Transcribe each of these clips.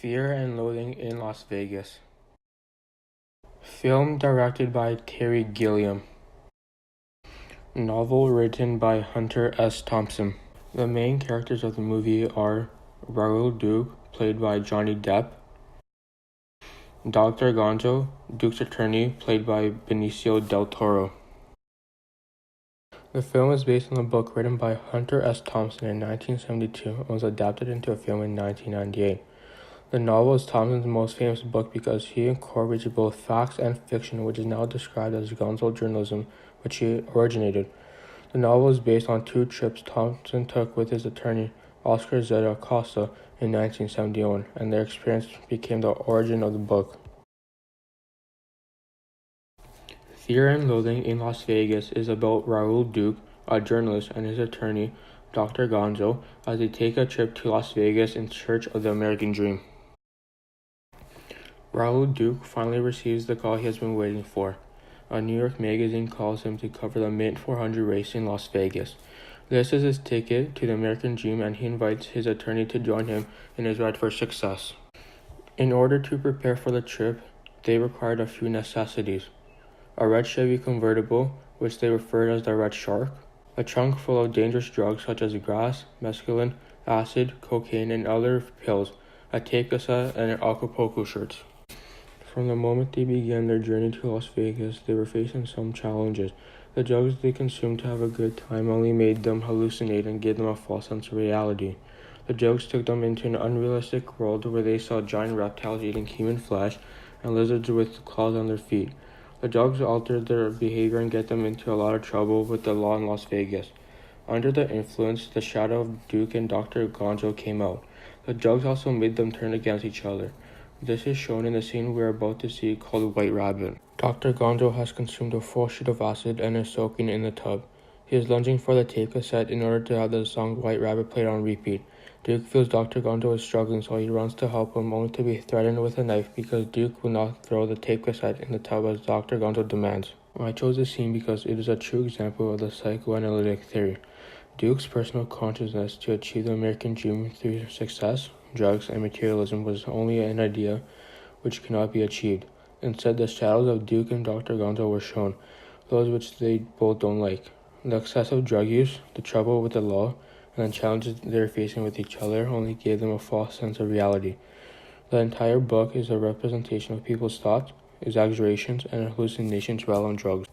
Fear and Loathing in Las Vegas. Film directed by Terry Gilliam. Novel written by Hunter S. Thompson. The main characters of the movie are Raoul Duke, played by Johnny Depp, Dr. Gonzo, Duke's attorney, played by Benicio del Toro. The film is based on a book written by Hunter S. Thompson in 1972 and was adapted into a film in 1998. The novel is Thompson's most famous book because he incorporates both facts and fiction, which is now described as gonzo journalism, which he originated. The novel is based on 2 trips Thompson took with his attorney, Oscar Zeta Acosta, in 1971, and their experience became the origin of the book. Fear and Loathing in Las Vegas is about Raoul Duke, a journalist, and his attorney, Dr. Gonzo, as they take a trip to Las Vegas in search of the American dream. Raoul Duke finally receives the call he has been waiting for. A New York magazine calls him to cover the Mint 400 race in Las Vegas. This is his ticket to the American dream, and he invites his attorney to join him in his ride for success. In order to prepare for the trip, they required a few necessities: a red Chevy convertible, which they referred as the Red Shark, a trunk full of dangerous drugs such as grass, mescaline, acid, cocaine, and other pills, a tape cassette, and an Acapulco shirt. From the moment they began their journey to Las Vegas, they were facing some challenges. The drugs they consumed to have a good time only made them hallucinate and gave them a false sense of reality. The drugs took them into an unrealistic world where they saw giant reptiles eating human flesh and lizards with claws on their feet. The drugs altered their behavior and get them into a lot of trouble with the law in Las Vegas. Under the influence, the shadow of Duke and Dr. Gonzo came out. The drugs also made them turn against each other. This is shown in the scene we're about to see called White Rabbit. Dr. Gonzo has consumed a full sheet of acid and is soaking in the tub. He is lunging for the tape cassette in order to have the song White Rabbit played on repeat. Duke feels Dr. Gonzo is struggling, so he runs to help him, only to be threatened with a knife because Duke will not throw the tape cassette in the tub as Dr. Gonzo demands. I chose this scene because it is a true example of the psychoanalytic theory. Duke's personal consciousness to achieve the American dream through success, drugs, and materialism was only an idea which cannot be achieved. Instead, the shadows of Duke and Dr. Gonzo were shown, those which they both don't like. The excessive drug use, the trouble with the law, and the challenges they are facing with each other only gave them a false sense of reality. The entire book is a representation of people's thoughts, exaggerations, and hallucinations while on drugs.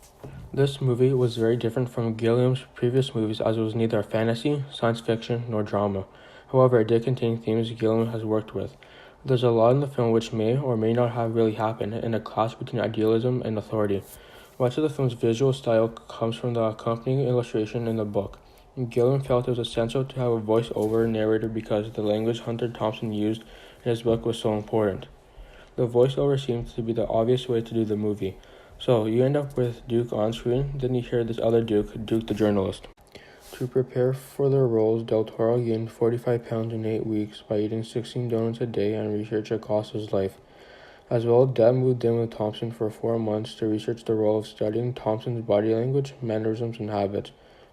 This movie was very different from Gilliam's previous movies as it was neither fantasy, science fiction, nor drama. However, it did contain themes Gilliam has worked with. There's a lot in the film which may or may not have really happened, and a clash between idealism and authority. Much of the film's visual style comes from the accompanying illustration in the book. Gilliam felt it was essential to have a voice-over narrator because the language Hunter Thompson used in his book was so important. The voice-over seems to be the obvious way to do the movie. So, you end up with Duke on screen, then you hear this other Duke, Duke the journalist. To prepare for their roles, Del Toro gained 45 pounds in 8 weeks by eating 16 donuts a day and research Acosta's life. As well, Depp moved in with Thompson for 4 months to research the role of studying Thompson's body language, mannerisms, and habits.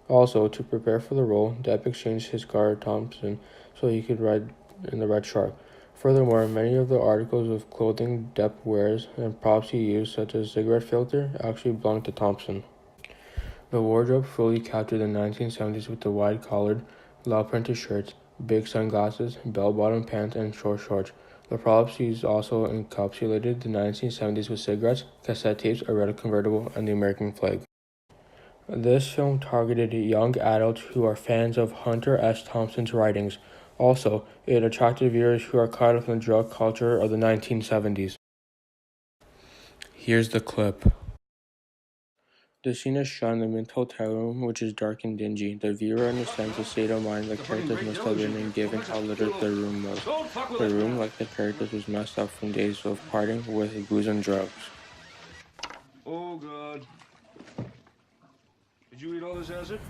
Also, to prepare for the role, Depp exchanged his car with Thompson so he could ride in the Red Shark. Furthermore, many of the articles of clothing Depp wears and props he used, such as cigarette filter, actually belonged to Thompson. The wardrobe fully captured the 1970s with the wide-collared, loud-printed shirts, big sunglasses, bell-bottom pants, and short shorts. The props used also encapsulated the 1970s with cigarettes, cassette tapes, a red convertible, and the American flag. This film targeted young adults who are fans of Hunter S. Thompson's writings. Also, it attracted viewers who are caught up in the drug culture of the 1970s. Here's the clip. The scene is shot in the Mint hotel room, which is dark and dingy. The viewer understands the state of mind the characters must have been in given how littered the room was. The room, like the characters, was messed up from days of partying with booze and drugs. Oh, God. Did you eat all this acid?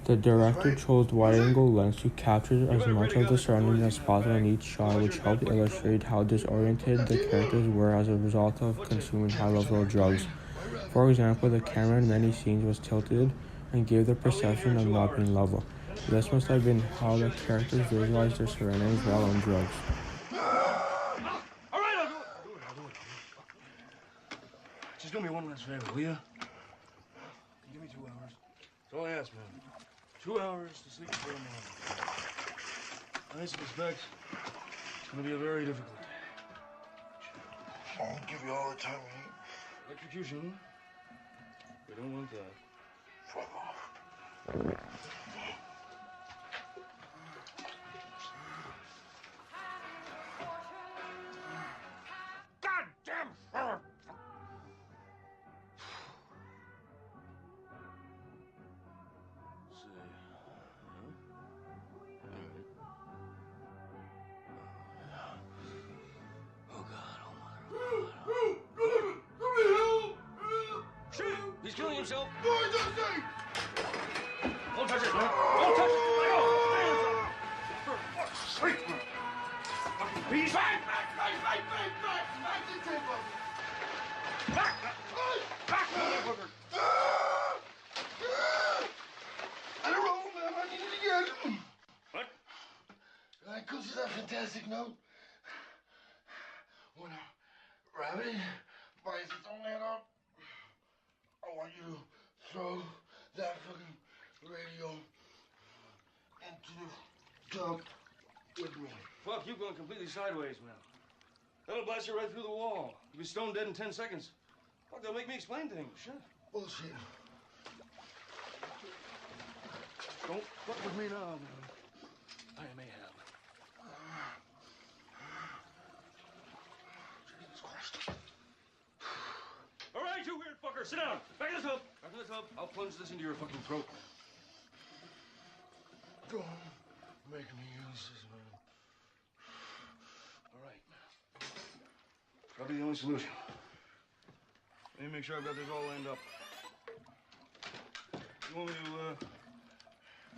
The director chose wide-angle lens to capture as much of the surroundings as possible in each shot, which helped illustrate how disoriented the characters were as a result of consuming high levels of drugs. For example, the camera in many scenes was tilted and gave the perception of not being level. This must have been how the characters visualized their surroundings while on drugs. do me one last favor, will you? Give me 2 hours. That's all I ask, man. 2 hours to sleep before tomorrow. I suspect it's gonna be a very difficult day. I'll give you all the time you need. Electrocution. We don't want that. Fuck off. Goddamn fella! See. Oh, God. Shoot! He's killing himself! Don't touch it, man! Don't touch it! Let go! Hands up! For fuck's sake, man! Fucking beast! Back the table! Back, motherfucker! I don't know, man. I need it again. What? Like, could you that fantastic note? When a rabbit bites its own head off, I want you to throw that fucking radio into the tub with me. Fuck, you've gone completely sideways, man. That'll blast you right through the wall. You'll be stone dead in 10 seconds. Fuck, they'll make me explain things. Shit. Bullshit. Don't fuck with me now, man. I am Ahab. Jesus Christ. All right, you weird fucker, sit down. Back in the tub. Back in the tub. I'll plunge this into your fucking throat. Don't make me use this, man. All right. Probably the only solution. Let me make sure I've got this all lined up. You want me to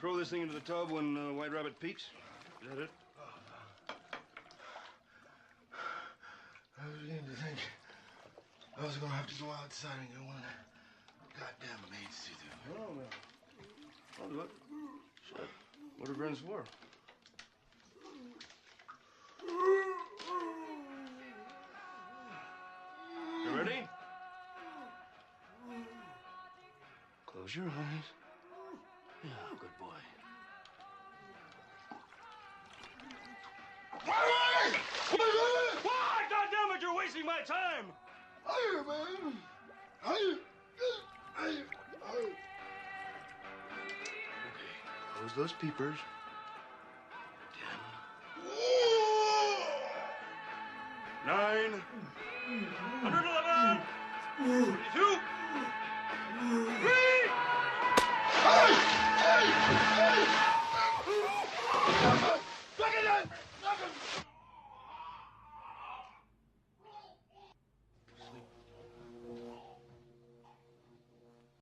throw this thing into the tub when White Rabbit peeks? Is that it? I was beginning to think I was gonna have to go outside and get one of the goddamn maids to do. No, man. I'll do it. Shit. What are friends for? You ready? Close your eyes. Yeah, good boy. Why? God damn it, you're wasting my time! Higher, man! Higher! Higher! Higher! Okay, close those peepers. 10. 9. 111.